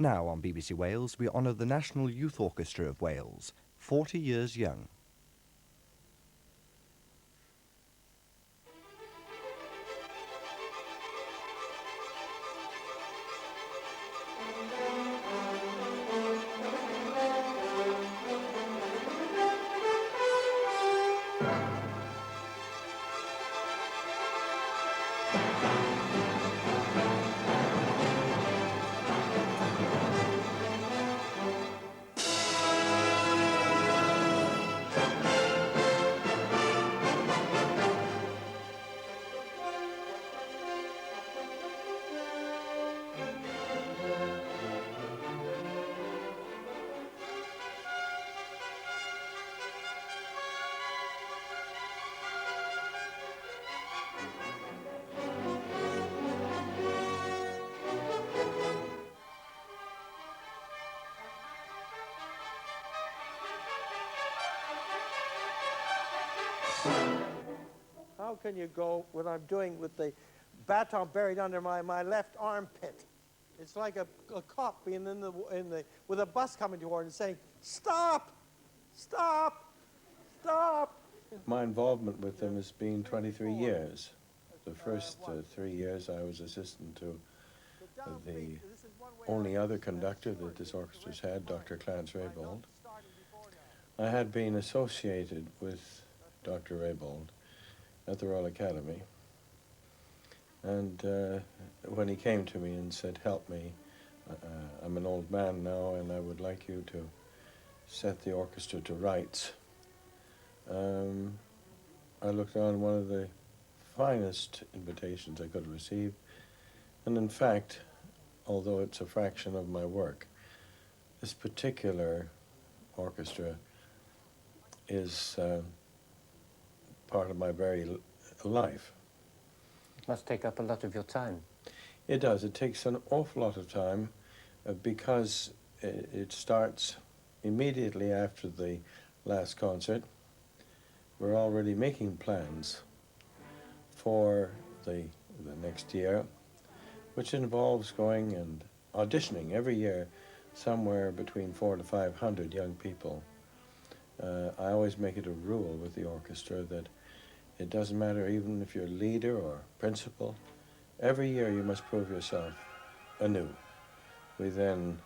Now on BBC Wales, we honour the National Youth Orchestra of Wales, 40 years young. How can you go what I'm doing with the baton buried under my left armpit? It's like a cop being with a bus coming toward and saying, "Stop! Stop! Stop!" My involvement with them has been 23 years. The first 3 years I was assistant to the only other conductor that this orchestra's had, Dr. Clarence Raybould. I had been associated with Dr. Raybould at the Royal Academy, and when he came to me and said, "Help me, I'm an old man now and I would like you to set the orchestra to rights," I looked on one of the finest invitations I could have received, and in fact, although it's a fraction of my work, this particular orchestra is part of my very life. It must take up a lot of your time. It does. It takes an awful lot of time because it starts immediately after the last concert. We're already making plans for the next year, which involves going and auditioning every year somewhere between 400 to 500 young people. I always make it a rule with the orchestra that it doesn't matter even if you're leader or principal, every year you must prove yourself anew. We then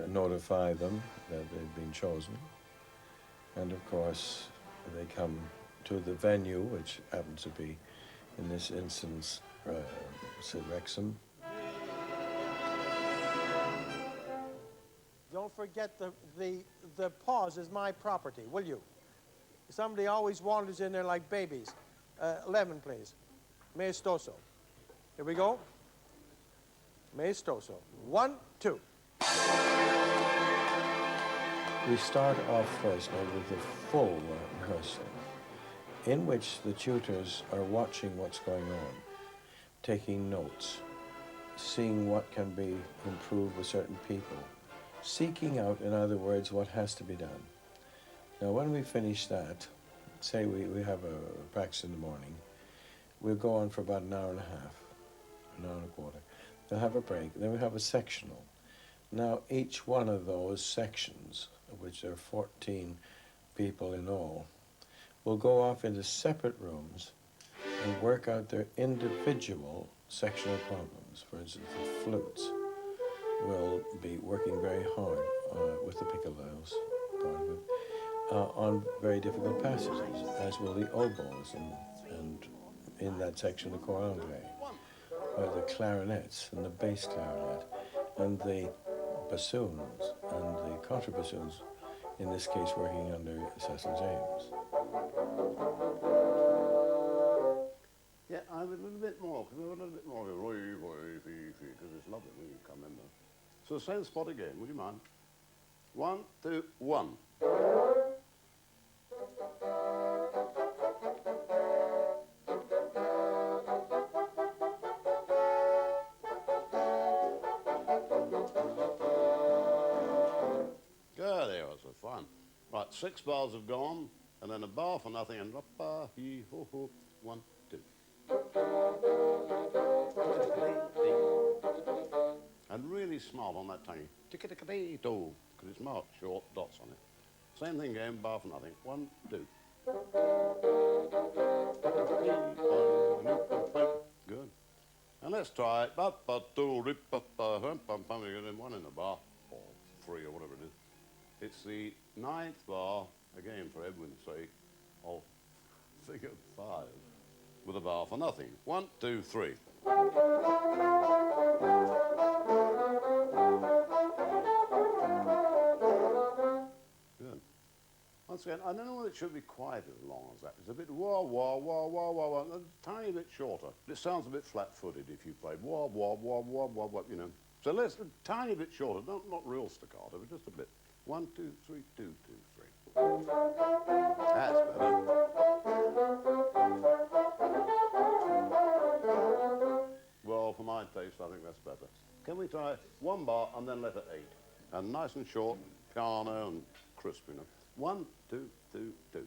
notify them that they've been chosen, and of course they come to the venue, which happens to be, in this instance, Sid Wrexham. Don't forget the pause is my property, will you? Somebody always wanders in there like babies. 11, please. Maestoso. Here we go. Maestoso. 1, 2. We start off first now with a full rehearsal, in which the tutors are watching what's going on, taking notes, seeing what can be improved with certain people, seeking out, in other words, what has to be done. Now, when we finish that, say we have a practice in the morning, we'll go on for about an hour and a half, an hour and a quarter. They'll have a break, then we have a sectional. Now, each one of those sections, of which there are 14 people in all, will go off into separate rooms and work out their individual sectional problems. For instance, the flutes will be working very hard with the piccolos, part of it, on very difficult passages, as will the oboes and in that section the cor anglais, or the clarinets and the bass clarinet, and the bassoons and the contrabassoons, in this case working under Cecil James. Yeah, I have a little bit more, because a little bit more, because it's lovely when you come in there. So same spot again, would you mind? 1, 2, 1. Good, there was fun. Right, 6 bars have gone, and then a bar for nothing, and ba he ho ho. 1, 2. And really really smart on that tongue. Tick-a-tick-a-dee-do, because it's marked short, dots on it. Same thing again, bar for nothing. 1, 2. Good. And let's try it. You're getting one in the bar, or 3 or whatever it is. It's the 9th bar, again for Edwin's sake, of figure 5, with a bar for nothing. 1, 2, 3. Good. Once again, I don't know whether it should be quite as long as that. It's a bit wah, wah, wah, wah, wah, wah, a tiny bit shorter. It sounds a bit flat-footed if you played wah, wah, wah, wah, wah, wah, you know. So let's, a tiny bit shorter, not real staccato, but just a bit. 1, 2, 3, 2, 2, 3. That's better. Well, for my taste, I think that's better. Can we try 1 bar and then letter 8? And nice and short, piano and crisp, you know. 1, 2, 2, 2.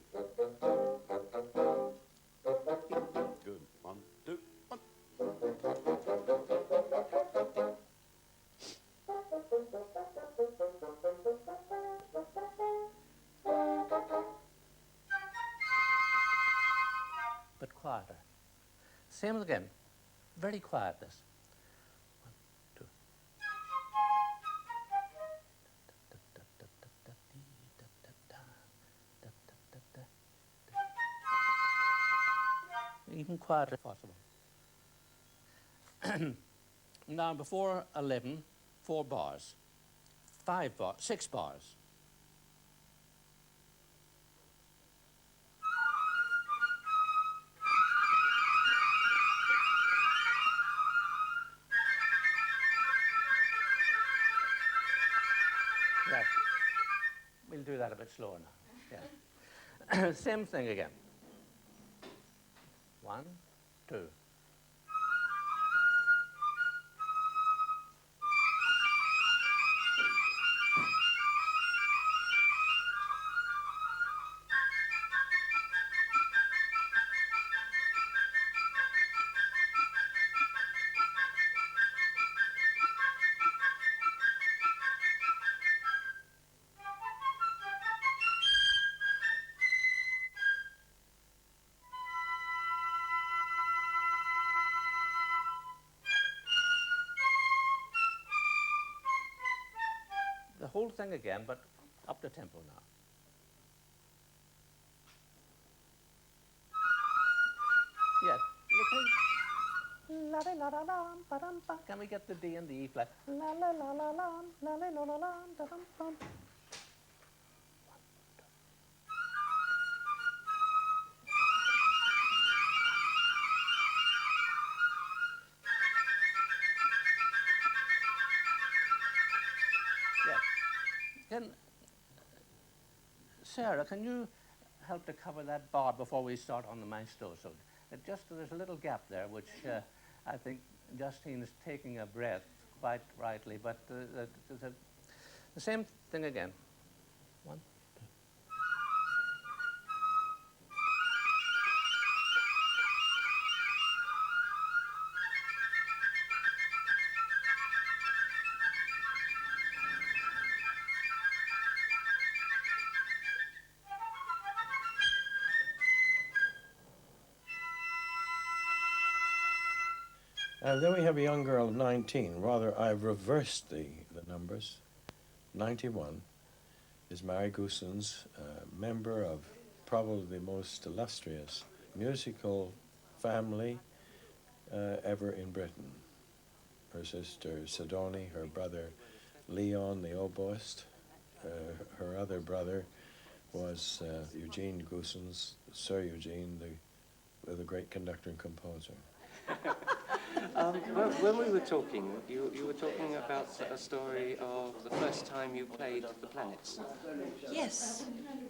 Good. 1, 2, 1. But quieter. Same again. Very quiet this. 1, 2. Even quieter if possible. Now before 11, 4 bars. 5 bars, 6 bars. Right. We'll do that a bit slower now. Yeah. Same thing again. 1, 2. The whole thing again, but up the tempo now. Yes. La la la la la ba dum ba. Can we get the D and the E flat? La la la la la la la la la la da dum bum. Sarah, can you help to cover that bar before we start on the maestro? So there's a little gap there, which I think Justine is taking a breath quite rightly, but the same thing again. 1, 2. Then we have a young girl of 19. Rather, I've reversed the numbers. 91 is Mary Goosens, member of probably the most illustrious musical family ever in Britain. Her sister Sidonie, her brother Leon, the oboist. Her other brother was Eugene Goosens, Sir Eugene, the great conductor and composer. When we were talking, you were talking about a story of the first time you played the planets. Yes,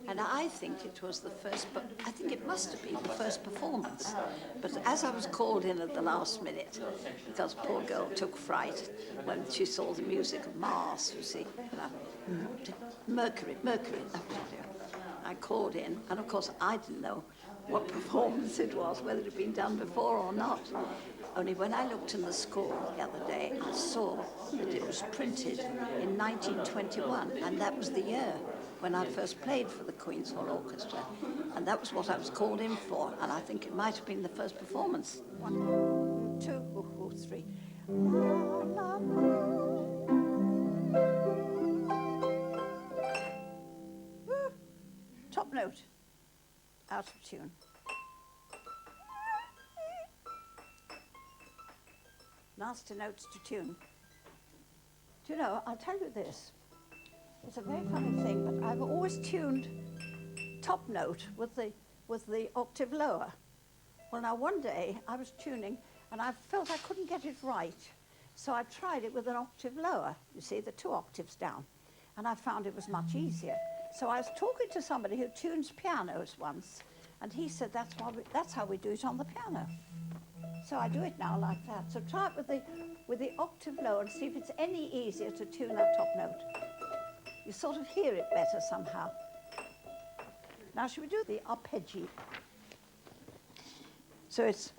and I think it was the first, but I think it must have been the first performance. But as I was called in at the last minute, because poor girl took fright when she saw the music of Mars, you see, Mercury, I called in, and of course I didn't know what performance it was, whether it had been done before or not. Only when I looked in the school the other day, I saw that it was printed in 1921, and that was the year when I first played for the Queen's Hall Orchestra. And that was what I was called in for, and I think it might have been the first performance. 1, 2, 3. La, la, la. Woo. Top note, out of tune. Nasty notes to tune. Do you know, I'll tell you this. It's a very funny thing, but I've always tuned top note with the octave lower. Well, now one day I was tuning and I felt I couldn't get it right. So I tried it with an octave lower, you see, the 2 octaves down. And I found it was much easier. So I was talking to somebody who tunes pianos once, and he said that's how we do it on the piano. So I do it now like that. So try it with the octave lower and see if it's any easier to tune that top note. You sort of hear it better somehow. Now should we do the arpeggi? So it's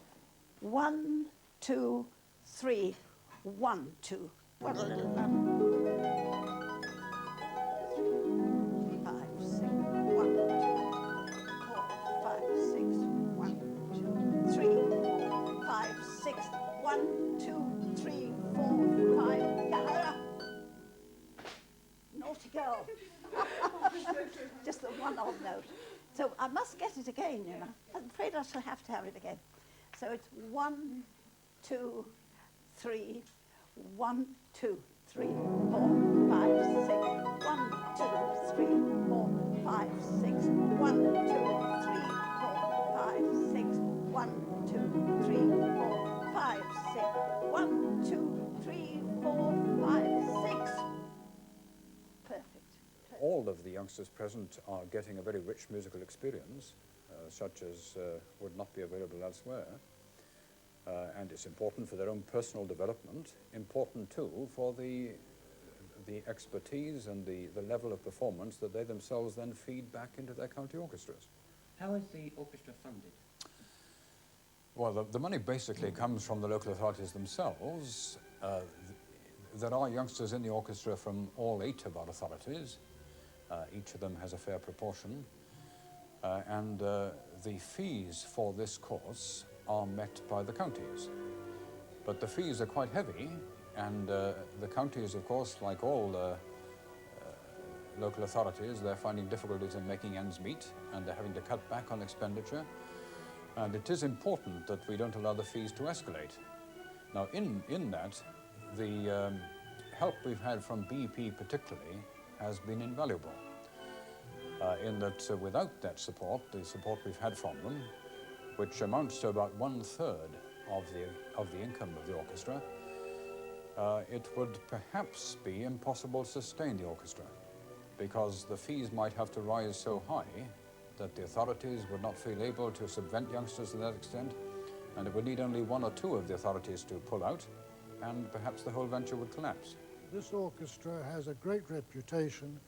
1, 2, 3, 1, 2. 5, 6, 1, 2, 4, 5, 6, 1, 2, 3, 4, 5, 6, 1, 2, 3, 4, 5. Yeah. Naughty girl. Just the one odd note. So I must get it again, you know. I'm afraid I shall have to have it again. So it's 1, 2, 3, 1, 2, 3, 4, 5, 6. 1, 2, 3, 4, 5, 6. 1, 2, 3, 4, 5, 6. 1, 2, 3, 4, 5, 6. 1, 2, 3, 4, 5, 6. Perfect. All of the youngsters present are getting a very rich musical experience, such as would not be available elsewhere. And it's important for their own personal development, important too for the expertise and the level of performance that they themselves then feed back into their county orchestras. How is the orchestra funded? Well, the money basically comes from the local authorities themselves. There are youngsters in the orchestra from all 8 of our authorities. Each of them has a fair proportion. And the fees for this course are met by the counties. But the fees are quite heavy, and the counties, of course, like all local authorities, they're finding difficulties in making ends meet, and they're having to cut back on expenditure. And it is important that we don't allow the fees to escalate. Now, in that, the help we've had from BP particularly has been invaluable. In that without that support, the support we've had from them, which amounts to about 1/3 of the income of the orchestra, it would perhaps be impossible to sustain the orchestra, because the fees might have to rise so high that the authorities would not feel able to subvent youngsters to that extent, and it would need only 1 or 2 of the authorities to pull out, and perhaps the whole venture would collapse. This orchestra has a great reputation,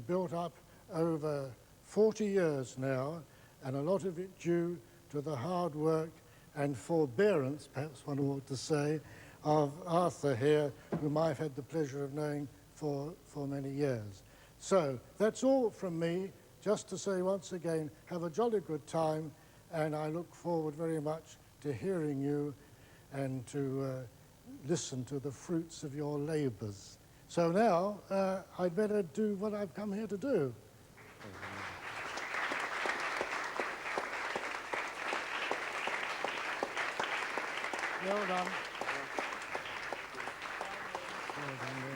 built up over 40 years now, and a lot of it due to the hard work and forbearance, perhaps one ought to say, of Arthur here, whom I've had the pleasure of knowing for many years. So that's all from me, just to say once again, have a jolly good time, and I look forward very much to hearing you and to listen to the fruits of your labours. So now, I'd better do what I've come here to do. Well done.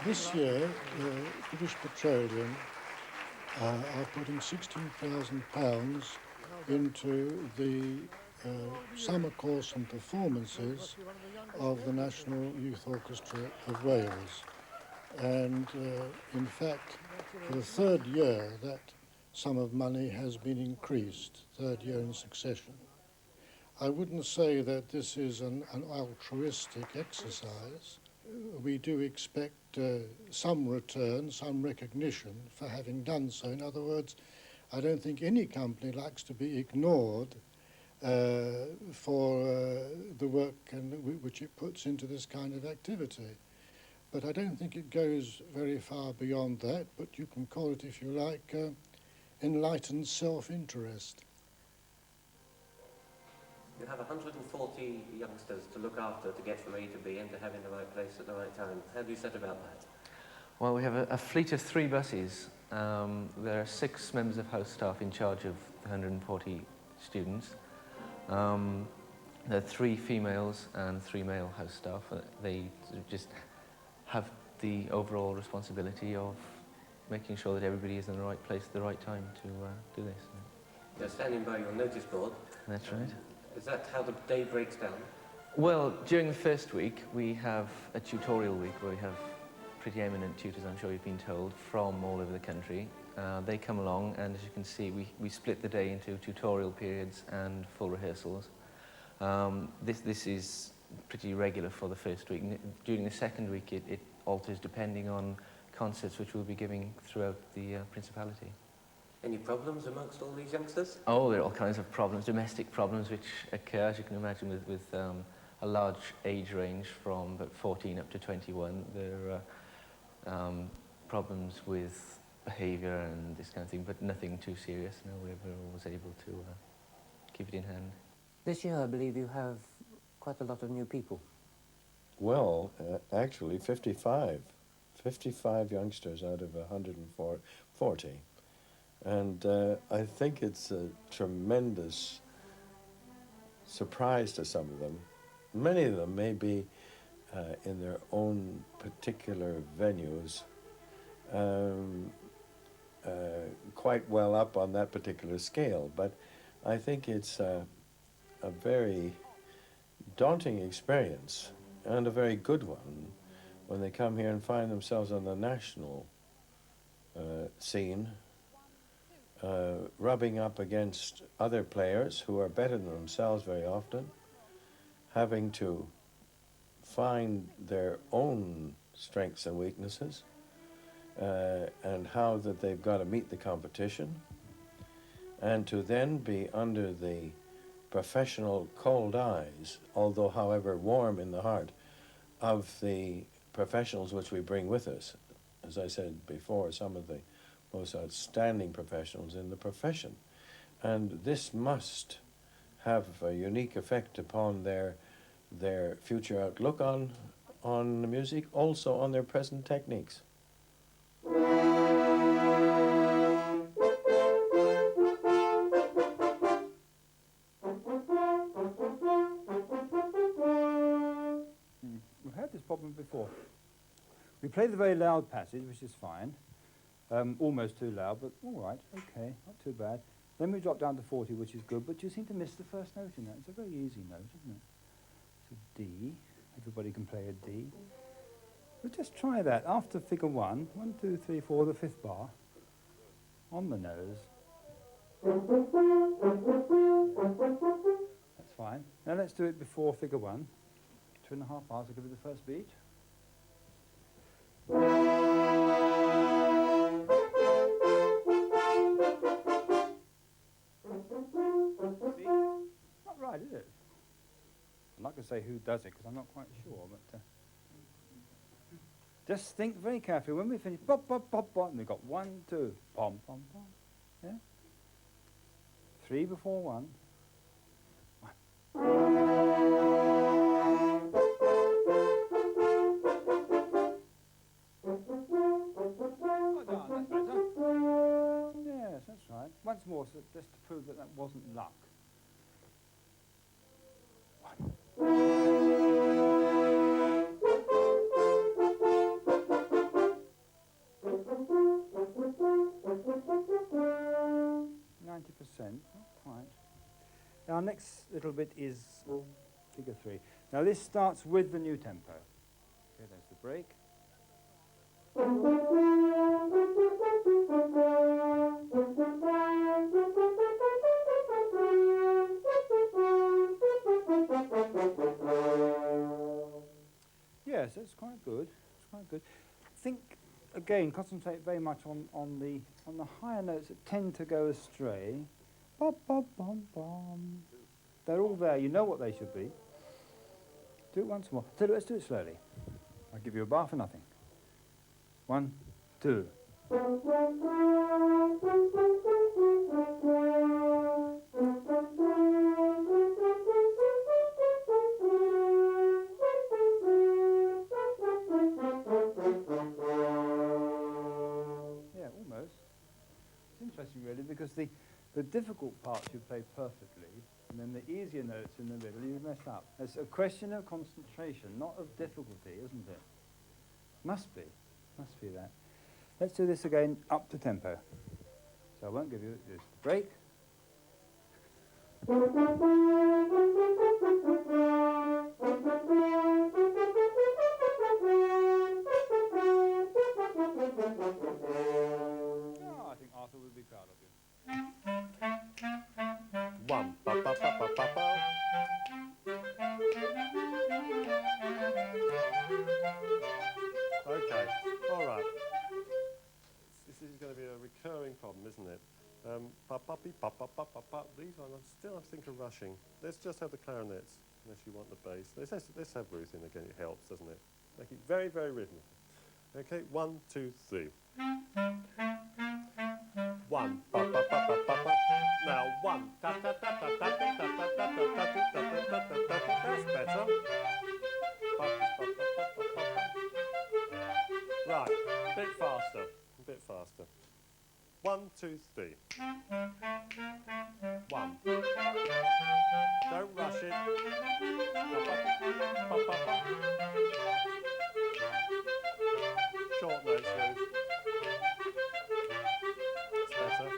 This year, British Petroleum are putting £16,000 into the summer course and performances of the National Youth Orchestra of Wales. And in fact, for the 3rd year, that sum of money has been increased, 3rd year in succession. I wouldn't say that this is an altruistic exercise. We do expect some return, some recognition for having done so. In other words, I don't think any company likes to be ignored for the work which it puts into this kind of activity. But I don't think it goes very far beyond that, but you can call it, if you like, enlightened self-interest. You have 140 youngsters to look after to get from A to B and to have in the right place at the right time. How do you set about that? Well, we have a fleet of 3 buses. There are 6 members of house staff in charge of 140 students. There are 3 females and 3 male house staff. They just have the overall responsibility of making sure that everybody is in the right place at the right time to do this. You're standing by your notice board. That's right. Is that how the day breaks down? Well, during the first week, we have a tutorial week where we have pretty eminent tutors, I'm sure you've been told, from all over the country. They come along, and as you can see, we split the day into tutorial periods and full rehearsals. This is pretty regular for the first week. During the second week, it alters depending on concerts which we'll be giving throughout the Principality. Any problems amongst all these youngsters? Oh, there are all kinds of problems, domestic problems which occur, as you can imagine, with a large age range from about 14 up to 21. There are problems with behaviour and this kind of thing, but nothing too serious. No, we're always able to keep it in hand. This year, I believe you have quite a lot of new people. Well, actually 55. 55 youngsters out of 140. And I think it's a tremendous surprise to some of them. Many of them may be in their own particular venues quite well up on that particular scale, but I think it's a very daunting experience and a very good one when they come here and find themselves on the national scene, rubbing up against other players who are better than themselves very often, having to find their own strengths and weaknesses, and how that they've got to meet the competition, and to then be under the professional cold eyes, although however warm in the heart, of the professionals which we bring with us. As I said before, some of the most outstanding professionals in the profession. And this must have a unique effect upon their future outlook on music, also on their present techniques. We've had this problem before. We play the very loud passage, which is fine. Almost too loud, but all right, okay, not too bad. Then we drop down to 40, which is good, but you seem to miss the first note in that. It's a very easy note, isn't it? It's a D. Everybody can play a D. We'll just try that. After figure 1, 1, 2, 3, 4, the 5th bar, on the nose. That's fine. Now let's do it before figure 1. 2.5 bars, I'll give you the first beat. Not right, is it? I'm not going to say who does it because I'm not quite sure, but just think very carefully. When we finish, bop, bop, bop, bop, and we've got 1, 2, pom, pom, pom. Yeah? 3 before 1. Yes, that's right. Once more, so just to prove that that wasn't luck. 1. Not quite. Our next little bit is figure 3. Now this starts with the new tempo. Okay, there's the break. Yes, that's quite good. It's quite good. Think again. Concentrate very much on the higher notes that tend to go astray. Bop bop bom bom. They're all there. You know what they should be. Do it once more. So let's do it slowly. I'll give you a bar for nothing. 1, 2. Yeah, almost. It's interesting, really, because the difficult parts you play perfectly, and then the easier notes in the middle you mess up. It's a question of concentration, not of difficulty, isn't it? Must be that. Let's do this again up to tempo. So I won't give you this break. Oh, I think Arthur would be proud of you. One, ba ba ba ba ba ba. Okay, all right. This is going to be a recurring problem, isn't it? Ba ba be ba ba ba ba ba. These ones, I think, are rushing. Let's just have the clarinets, unless you want the bass. Let's have Ruth in again. It helps, doesn't it? Make it very, very rhythmic. Okay, 1, 2, 3. 1, ba ba ba ba ba ba. Now 1, da da da da da da da da da da da da da da da. That's better. Ba, ba, ba, ba, ba, ba, ba. Right, a bit faster. 1, 2, 3. 1. Don't rush it. Ba, ba, ba, ba, ba. Short notes, Ruth. That's better.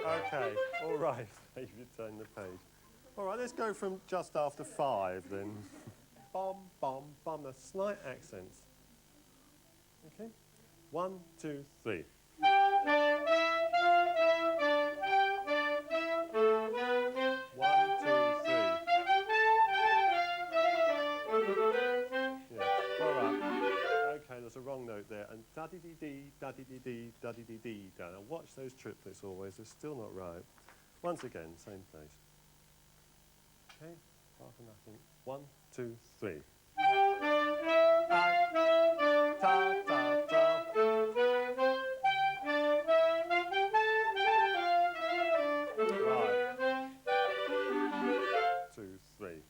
Okay, all right. You've turned the page. All right, let's go from just after 5 then. Bom, bom, bom. The slight accents. Okay. 1, 2, 3. 1, 2, 3. Yeah. All right. Okay, there's a wrong note there. And da-dee-dee-dee, da-dee-dee-dee, da-dee-dee-dee. Now watch those triplets always. They're still not right. Once again, same place. Okay, half and nothing. 1, 2, 3. Ta, ta, ta. Right. 2, 3.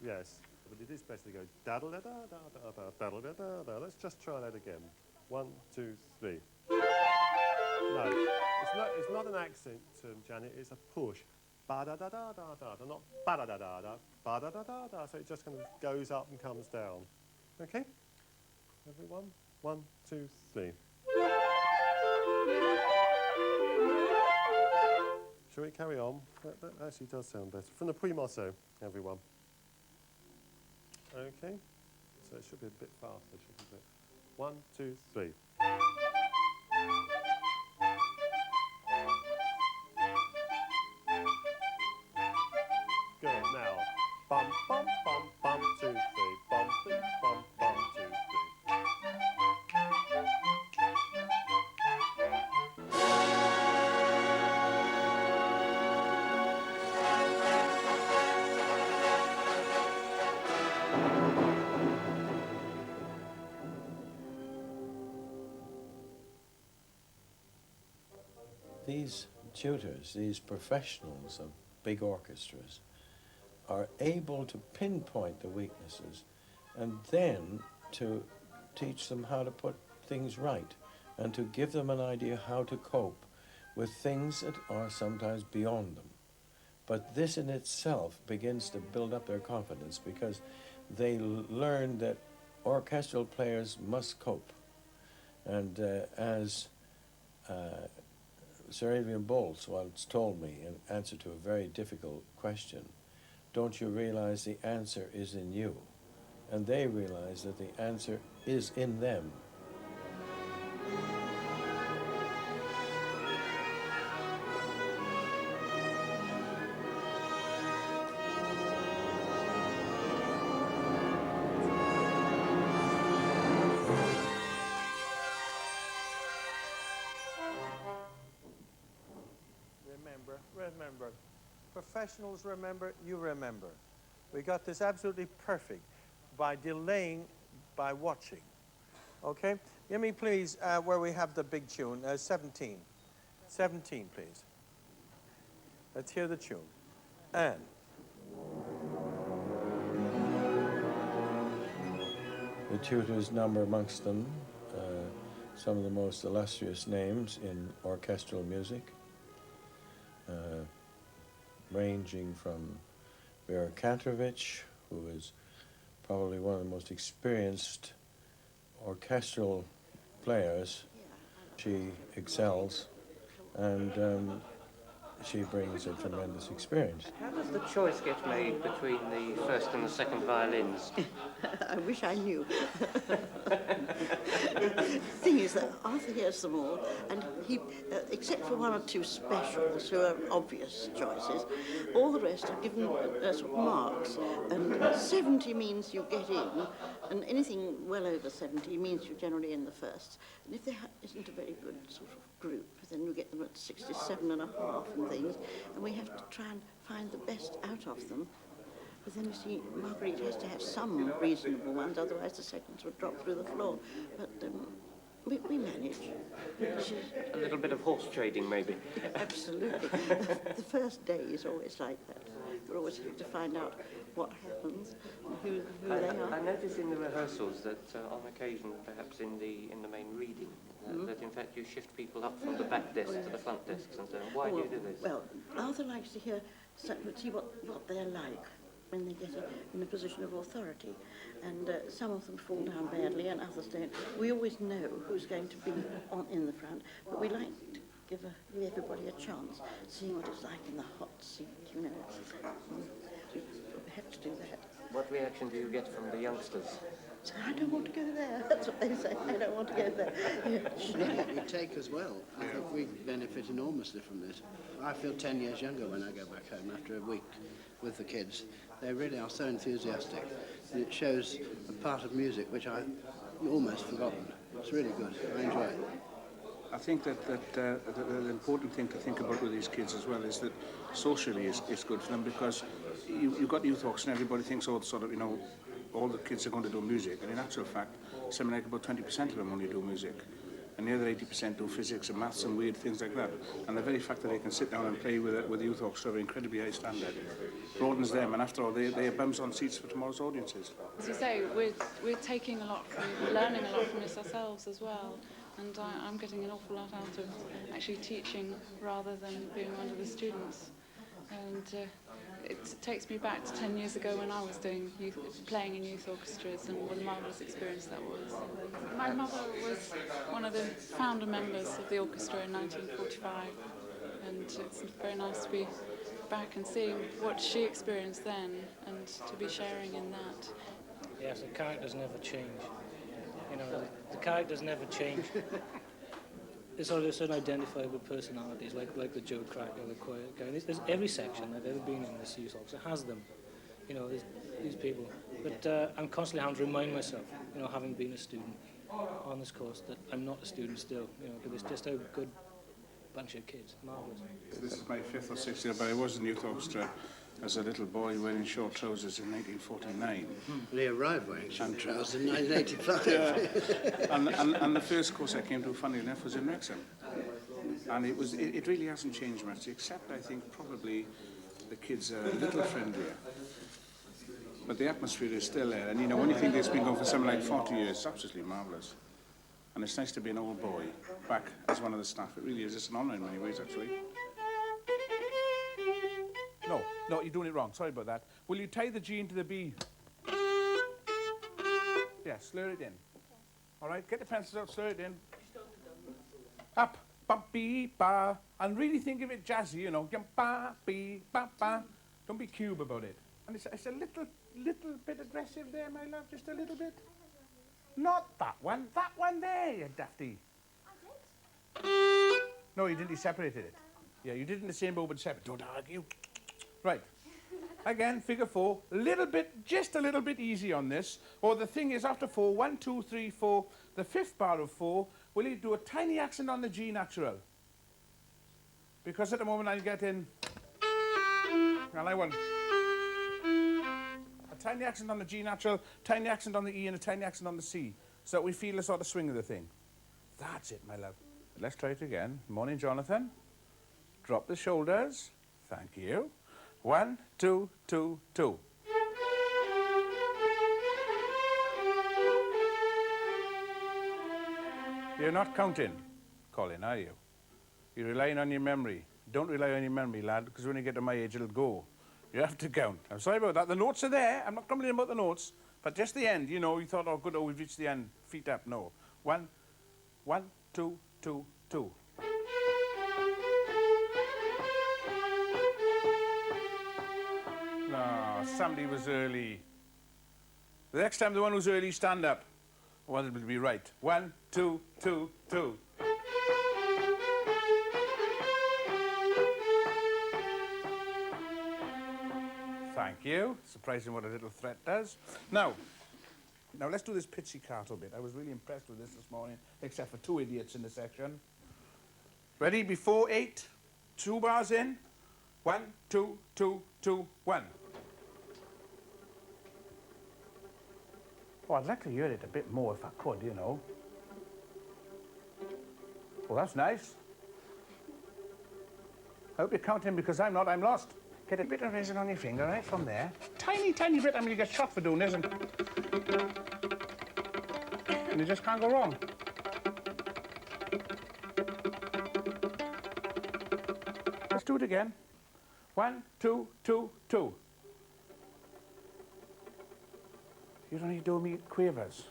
Yes, but it is better to go da da da da da da da da da da. Let's just try that again. 1, 2, 3. No, it's not an accent, Janet. It's a push. Ba da da da da da. Not ba da da da da. Ba da da da da. So it just kind of goes up and comes down. Okay, everyone. 1, 2, 3. Shall we carry on? That actually does sound better. From the primosso, everyone. Okay, so it should be a bit faster, shouldn't it? 1, 2, 3. Good, now. Bum, bum, bum, bum, 2, 3. Bum, bum, bum, bum, 2, 3. These tutors, these professionals of big orchestras, are able to pinpoint the weaknesses and then to teach them how to put things right and to give them an idea how to cope with things that are sometimes beyond them. But this in itself begins to build up their confidence because they learn that orchestral players must cope. And as Sir Adrian Bolts once told me in answer to a very difficult question, don't you realize the answer is in you? And they realize that the answer is in them. remember. Professionals remember, you remember. We got this absolutely perfect by delaying, by watching. Okay? Give me, please, where we have the big tune, 17. 17, please. Let's hear the tune. And. The tutors number amongst them some of the most illustrious names in orchestral music, ranging from Vera Katrovich, who is probably one of the most experienced orchestral players. She excels, and she brings a tremendous experience. How does the choice get made between the first and the second violins? I wish I knew. The thing is that Arthur hears them all, and he, except for one or two specials who are obvious choices, all the rest are given sort of marks. And 70 means you get in, and anything well over 70 means you're generally in the first. And if there isn't a very good sort of group, then you get them at 67 and a half and things, and we have to try and find the best out of them. But then you see, Marguerite has to have some reasonable ones, otherwise the seconds would drop through the floor. But we manage. A little bit of horse trading, maybe. Absolutely. The first day is always like that. We're always having to find out what happens and who they are. I notice in the rehearsals that on occasion, perhaps in the main reading, that in fact you shift people up from the back desk to the front desks and so on. Why do you do this? Well, Arthur likes to see what they're like when they get in a position of authority. And some of them fall down badly and others don't. We always know who's going to be in the front, but we like to give everybody a chance, seeing what it's like in the hot seat, you know. We have to do that. What reaction do you get from the youngsters? So I don't want to go there. That's what they say. I don't want to go there. Yeah. We take as well. I think we benefit enormously from this. I feel 10 years younger when I go back home after a week with the kids. They really are so enthusiastic, and it shows a part of music which I almost forgotten. It's really good. I enjoy it. I think that the important thing to think about with these kids as well is that socially it's good for them, because you've got youth orchestra and everybody thinks, oh, sort of, you know, all the kids are going to do music, and in actual fact, something like about 20% of them only do music, and the other 80% do physics and maths and weird things like that. And the very fact that they can sit down and play with the youth orchestra of an incredibly high standard broadens them, and after all, they are bums on seats for tomorrow's audiences. As you say, we're taking a lot from, learning a lot from this ourselves as well, and I'm getting an awful lot out of actually teaching rather than being one of the students. And it takes me back to 10 years ago when I was playing in youth orchestras, and what a marvellous experience that was. My mother was one of the founder members of the orchestra in 1945, and it's very nice to be back and seeing what she experienced then and to be sharing in that. Yes, the characters never change. You know, the characters never change. There's certain identifiable personalities, like the Joe Cracker, the quiet guy. There's every section I've ever been in this youth orchestra has them. You know, there's these people. But I'm constantly having to remind myself, you know, having been a student on this course, that I'm not a student still. You know, because it's just a good bunch of kids. Marvellous. This is my 5th or 6th year, but I was in youth orchestra as a little boy wearing short trousers in 1949. Well, he arrived wearing short trousers in 1985. Yeah. and the first course I came to, funny enough, was in Wrexham. And it really hasn't changed much, except I think probably the kids are a little friendlier. But the atmosphere is still there, and you know, when you think it's been going for something like 40 years, it's absolutely marvellous. And it's nice to be an old boy back as one of the staff. It really is. It's an honour in many ways, actually. No, you're doing it wrong. Sorry about that. Will you tie the G into the B? Yeah, slur it in. All right, get the pencils out, slur it in. Up, bump, bee, ba. And really think of it jazzy, you know. Ba, bee, ba, ba. Don't be cube about it. And it's a little bit aggressive there, my love, just a little bit. Not that one there, you dafty. I did. No, you didn't, you separated it. Yeah, you did in the same bow, but separate. Don't argue. Right. Again, figure 4, just a little bit easy on this. Or the thing is, after 4, 1, 2, 3, 4, the 5th bar of 4, will you do a tiny accent on the G natural? Because at the moment I'm getting, and I want a tiny accent on the G natural, tiny accent on the E, and a tiny accent on the C, so that we feel the sort of swing of the thing. That's it, my love. Let's try it again. Morning, Jonathan. Drop the shoulders. Thank you. 1, 2, 2, 2. You're not counting, Colin, are you? You're relying on your memory. Don't rely on your memory, lad, because when you get to my age, it'll go. You have to count. I'm sorry about that. The notes are there. I'm not grumbling about the notes. But just the end, you know, you thought, oh, good, oh, we've reached the end. Feet up. No. 1, 1, 2, 2, 2. No, somebody was early. The next time the one who's early, stand up. I want it to be right. 1, 2, 2, 2. Thank you. Surprising what a little threat does. Now let's do this pizzicato bit. I was really impressed with this morning, except for 2 idiots in the section. Ready? Before 8, 2 bars in. 1, 2, 2, 2, 1. Oh, I'd like to hear it a bit more if I could, you know. Well, that's nice. I hope you're counting because I'm not, I'm lost. Get a bit of resin on your finger, right, from there. Tiny, tiny bit. I mean, you get shot for doing this, and you just can't go wrong. Let's do it again. 1, 2, 2, 2. You don't need to do me quavers,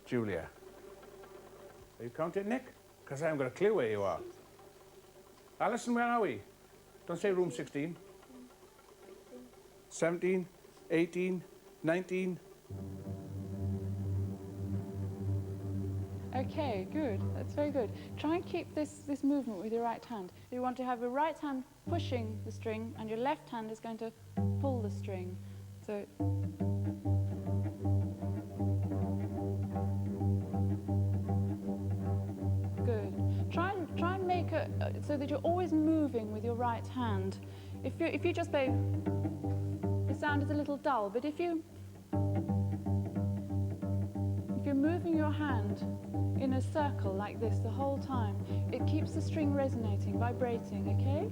Julia. Are you counting, Nick? Because I haven't got a clue where you are. Alison, where are we? Don't say room 16. 17, 18, 19. Okay, good. That's very good. Try and keep this movement with your right hand. You want to have your right hand pushing the string, and your left hand is going to pull the string. So. Good. Try and make it so that you're always moving with your right hand. If you just play, the sound is a little dull, but if you're moving your hand in a circle like this the whole time, it keeps the string resonating, vibrating, okay?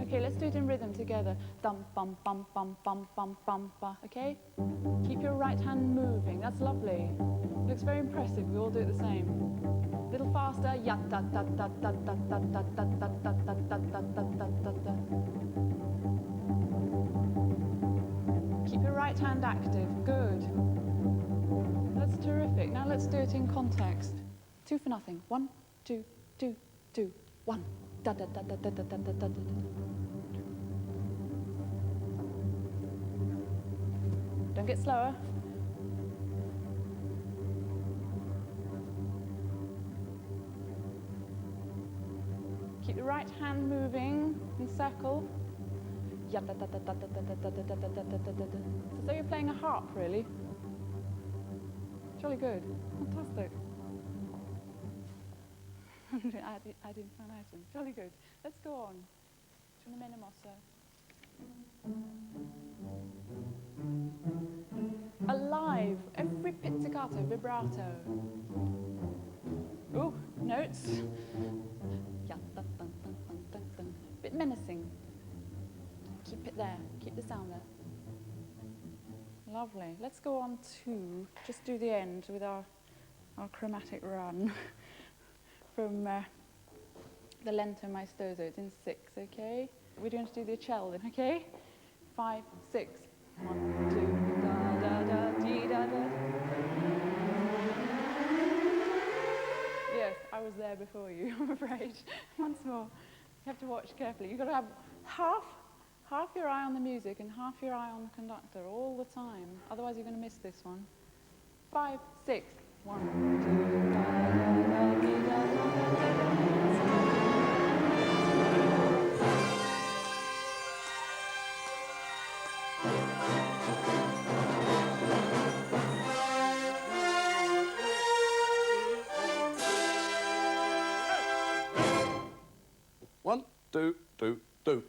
Okay, let's do it in rhythm together. Dum bum bum bum bum bum bum ba, okay? Keep your right hand moving. That's lovely. Looks very impressive. We all do it the same. A little faster. Ya da da da da da da da da da da da da da da da da. Keep your right hand active. Good. That's terrific. Now let's do it in context. 2 for nothing. 1, 2, 2, 2, 1. Da da da da da da da da da da. Don't get slower. Keep the right hand moving in circle. Yeah, da da da da da da da da da da da da da. It's as though you're playing a harp, really. Jolly good. Fantastic. I didn't find out. Jolly good. Let's go on. To the minimossa. Alive. Every pizzicato, vibrato. Ooh, notes. Yeah, dun, dun, dun, dun, dun, dun. Bit menacing. Keep it there. Keep the sound there. Lovely. Let's go on to just do the end with our chromatic run from the lento maestoso. It's in 6, okay? We're going to do the cello then, okay? 5, 6. 1, 2, da da da dee da da. Yes, I was there before you, I'm afraid. Once more. You have to watch carefully. You've got to have half your eye on the music and half your eye on the conductor all the time. Otherwise you're going to miss this one. 5, 6. 1, 2, da da da dee da da. do, do, do.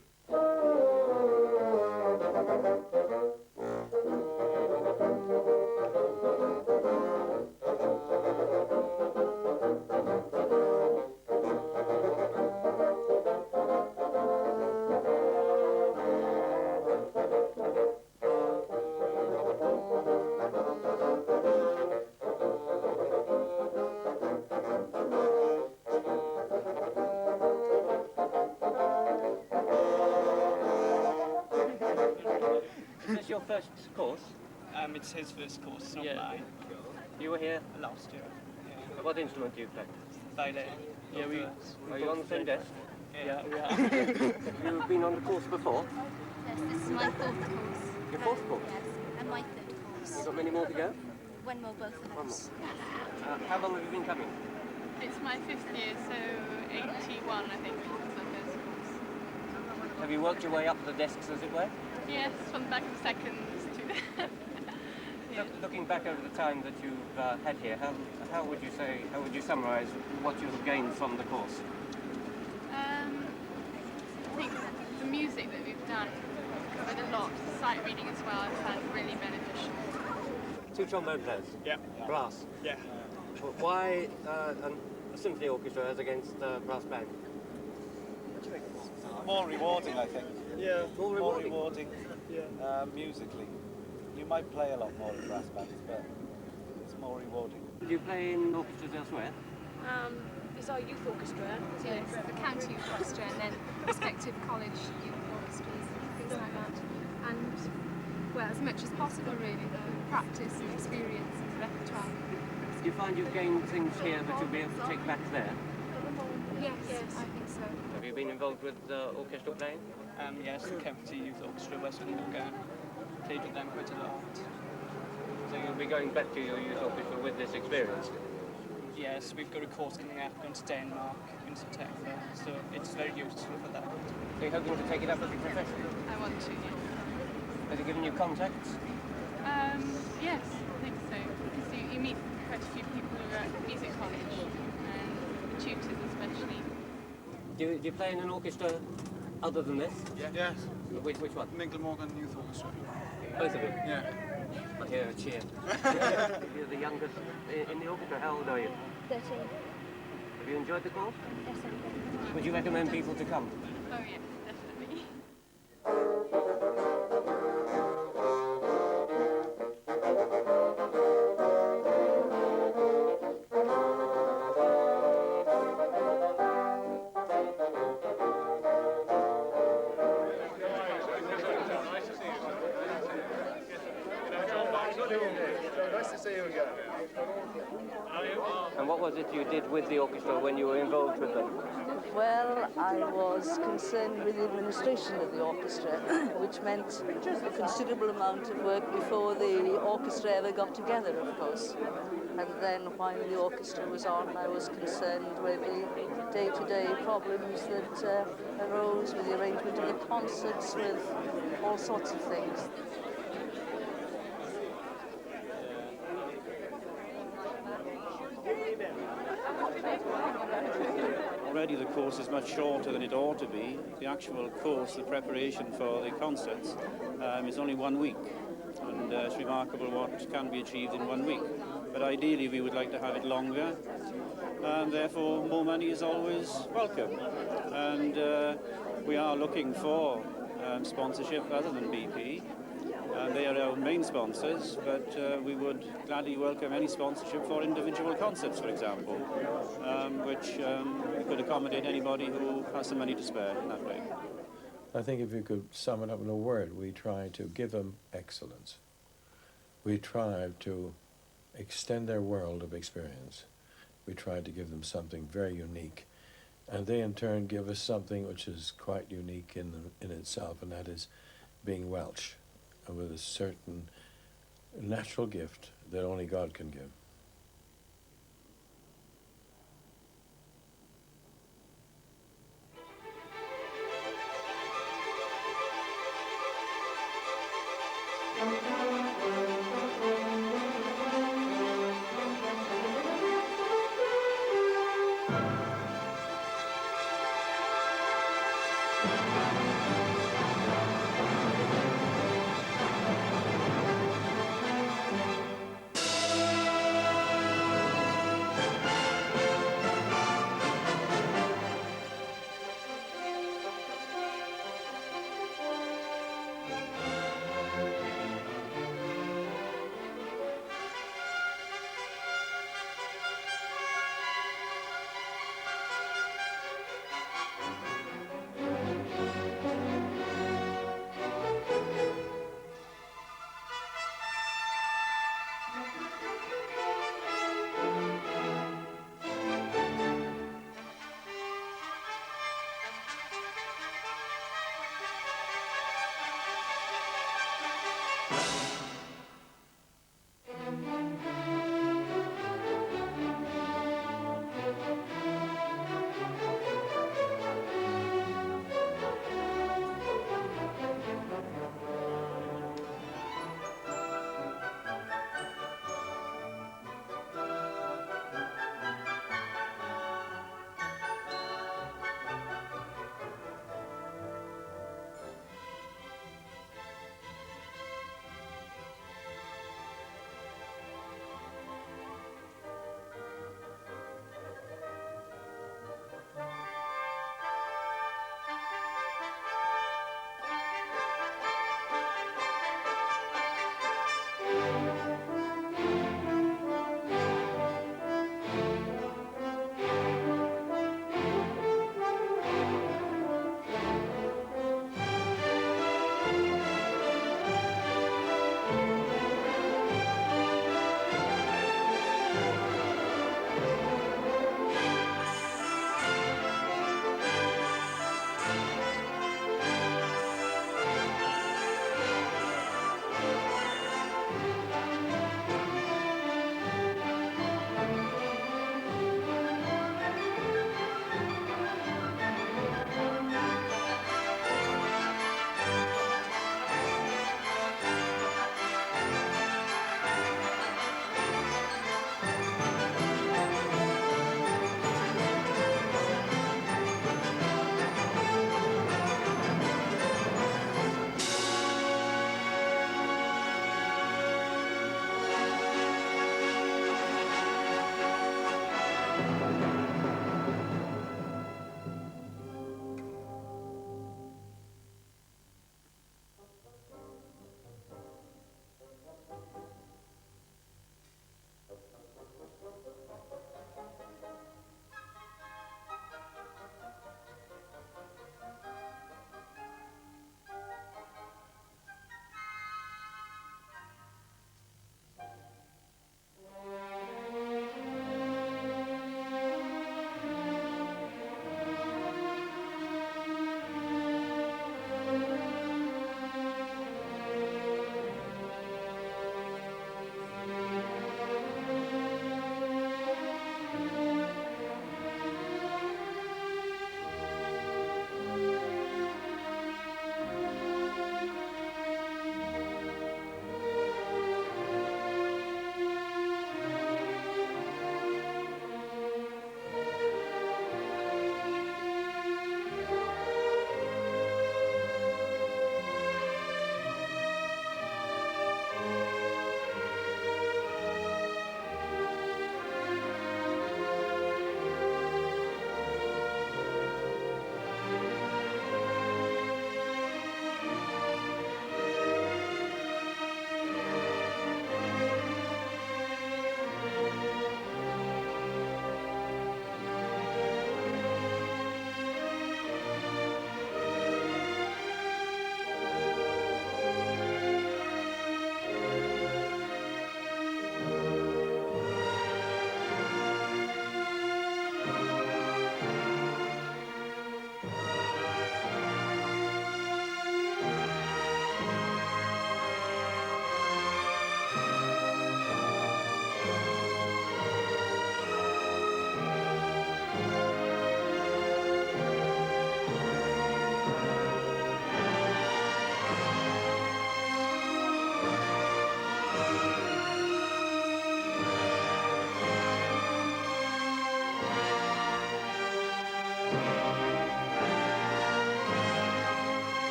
Is this your first course? It's his first course, it's not mine. You were here? Last year. What instrument do you play? Violin. Yeah, we. Are you on the same desk? Yeah, we are. You've been on the course before? Yes, this is my fourth course. Your fourth course? Yes, and my third course. You got many more to go? One more, both of us. How long have you been coming? It's my fifth year, so 81, I think, was my first course. Have you worked your way up the desks, as it were? Yes, from the back of seconds to the... Looking back over the time that you've had here, how would you summarise what you have gained from the course? I think the music that we've done covered a lot. Sight reading as well, I found really beneficial. Two trombone players? Yeah. Brass? Yeah. Why a symphony orchestra as against a brass band? More rewarding, I think. Yeah, more rewarding. Yeah. Musically. You might play a lot more in brass bands, but it's more rewarding. Do you play in orchestras elsewhere? It's our youth orchestra. So it's the county youth orchestra and then respective college youth orchestras, things like that. And, well, as much as possible, really, the practice and experience and repertoire. Do you find you've gained things here that you'll be able to take back there? Yes, I think so. Have you been involved with orchestral playing? Yes, the county youth orchestra, Western Morgan. Played with them quite a lot. So you'll be going back to your youth orchestra with this experience? Yes, we've got a course coming up, going to Denmark in September, so it's very useful for that. Are you hoping to take it up as a profession? I want to, yeah. Has it given you contacts? Yes, I think so. Because you meet quite a few people who are at music college, and the tutors especially. Do you play in an orchestra other than this? Yes. Which one? Morgan Youth Orchestra. Both of you? Yeah. I hear a cheer. You're the youngest in the orchestra. How old are you? 13. Have you enjoyed the course? Yes, I did. Would you recommend people to come? Oh, yeah, definitely. Nice to see you again. And what was it you did with the orchestra when you were involved with them? Well, I was concerned with the administration of the orchestra, which meant a considerable amount of work before the orchestra ever got together, of course. And then while the orchestra was on, I was concerned with the day-to-day problems that arose with the arrangement of the concerts, with all sorts of things. Already the course is much shorter than it ought to be. The actual course, the preparation for the concerts, is only 1 week. And it's remarkable what can be achieved in 1 week. But ideally we would like to have it longer, and therefore more money is always welcome. And we are looking for sponsorship other than BP. They are our main sponsors, but we would gladly welcome any sponsorship for individual concerts, for example, which could accommodate anybody who has the money to spare in that way. I think if you could sum it up in a word, we try to give them excellence. We try to extend their world of experience. We try to give them something very unique, and they in turn give us something which is quite unique in itself, and that is being Welsh, and with a certain natural gift that only God can give.